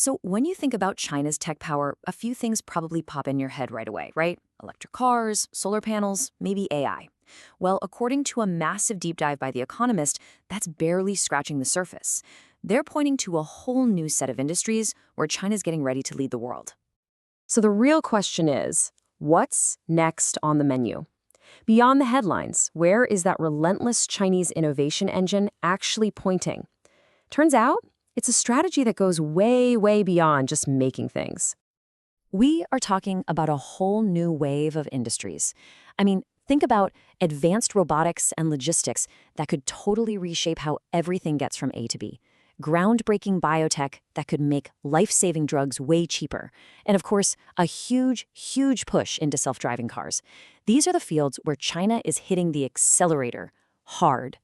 So when you think about China's tech power, a few things probably pop in your head right away, right? Electric cars, solar panels, maybe AI. Well, according to a massive deep dive by The Economist, that's barely scratching the surface. They're pointing to a whole new set of industries where China's getting ready to lead the world. So the real question is, what's next on the menu? Beyond the headlines, where is that relentless Chinese innovation engine actually pointing? Turns out, it's a strategy that goes way, way beyond just making things. We are talking about a whole new wave of industries. I mean, think about advanced robotics and logistics that could totally reshape how everything gets from A to B. Groundbreaking biotech that could make life-saving drugs way cheaper. And of course, a huge, huge push into self-driving cars. These are the fields where China is hitting the accelerator hard.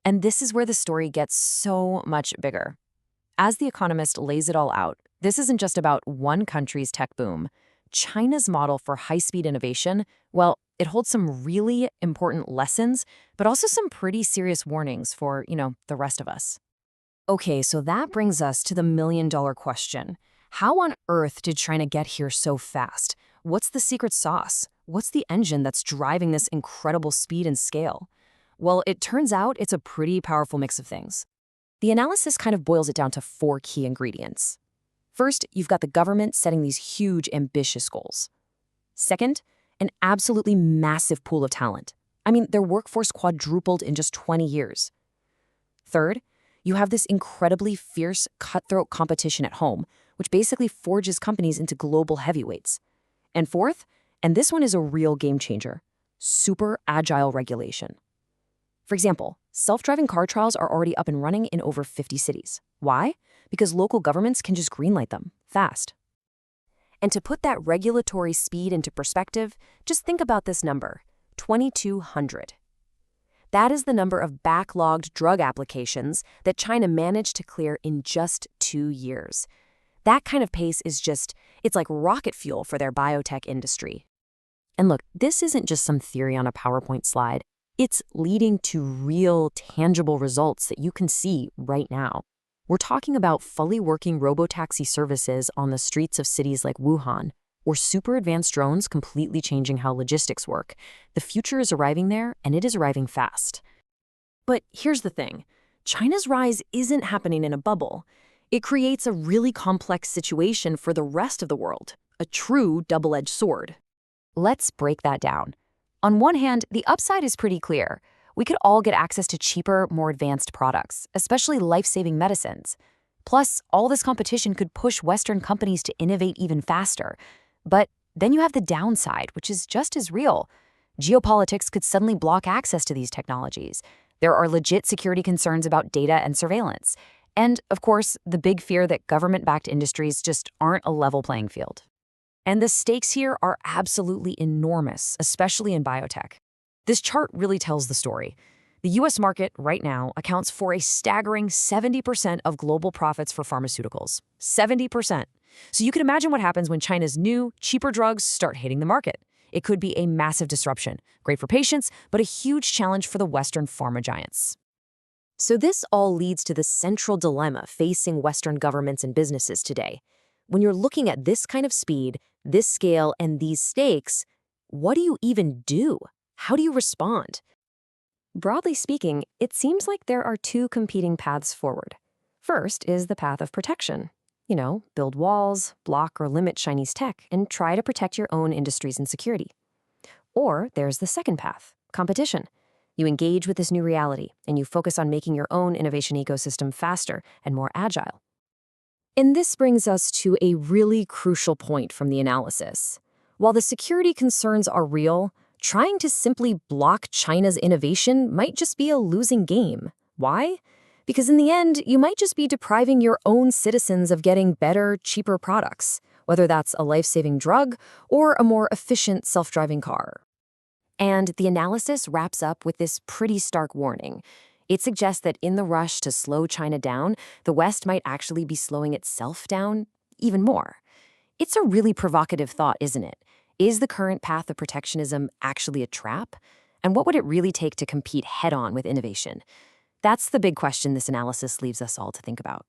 And this is where the story gets so much bigger. As The Economist lays it all out, this isn't just about one country's tech boom. China's model for high-speed innovation, well, it holds some really important lessons, but also some pretty serious warnings for, the rest of us. Okay, so that brings us to the million-dollar question. How on earth did China get here so fast? What's the secret sauce? What's the engine that's driving this incredible speed and scale? Well, it turns out it's a pretty powerful mix of things. The analysis kind of boils it down to 4 key ingredients. First, you've got the government setting these huge, ambitious goals. Second, an absolutely massive pool of talent. I mean, their workforce quadrupled in just 20 years. Third, you have this incredibly fierce, cutthroat competition at home, which basically forges companies into global heavyweights. And fourth, and this one is a real game changer, super agile regulation. For example, self-driving car trials are already up and running in over 50 cities. Why? Because local governments can just greenlight them fast. And to put that regulatory speed into perspective, just think about this number, 2,200. That is the number of backlogged drug applications that China managed to clear in just 2 years. That kind of pace is it's like rocket fuel for their biotech industry. And look, this isn't just some theory on a PowerPoint slide. It's leading to real, tangible results that you can see right now. We're talking about fully working robotaxi services on the streets of cities like Wuhan, or super advanced drones completely changing how logistics work. The future is arriving there, and it is arriving fast. But here's the thing. China's rise isn't happening in a bubble. It creates a really complex situation for the rest of the world, a true double-edged sword. Let's break that down. On one hand, the upside is pretty clear. We could all get access to cheaper, more advanced products, especially life-saving medicines. Plus, all this competition could push Western companies to innovate even faster. But then you have the downside, which is just as real. Geopolitics could suddenly block access to these technologies. There are legit security concerns about data and surveillance. And, of course, the big fear that government-backed industries just aren't a level playing field. And the stakes here are absolutely enormous, especially in biotech. This chart really tells the story. The US market right now accounts for a staggering 70% of global profits for pharmaceuticals. 70%. So you can imagine what happens when China's new, cheaper drugs start hitting the market. It could be a massive disruption, great for patients, but a huge challenge for the Western pharma giants. So this all leads to the central dilemma facing Western governments and businesses today. When you're looking at this kind of speed, this scale, and these stakes, what do you even do? How do you respond? Broadly speaking, it seems like there are 2 competing paths forward. First is the path of protection. Build walls, block or limit Chinese tech, and try to protect your own industries and security. Or there's the second path, competition. You engage with this new reality, and you focus on making your own innovation ecosystem faster and more agile. And this brings us to a really crucial point from the analysis. While the security concerns are real, trying to simply block China's innovation might just be a losing game. Why? Because in the end, you might just be depriving your own citizens of getting better, cheaper products, whether that's a life-saving drug or a more efficient self-driving car. And the analysis wraps up with this pretty stark warning. It suggests that in the rush to slow China down, the West might actually be slowing itself down even more. It's a really provocative thought, isn't it? Is the current path of protectionism actually a trap? And what would it really take to compete head-on with innovation? That's the big question this analysis leaves us all to think about.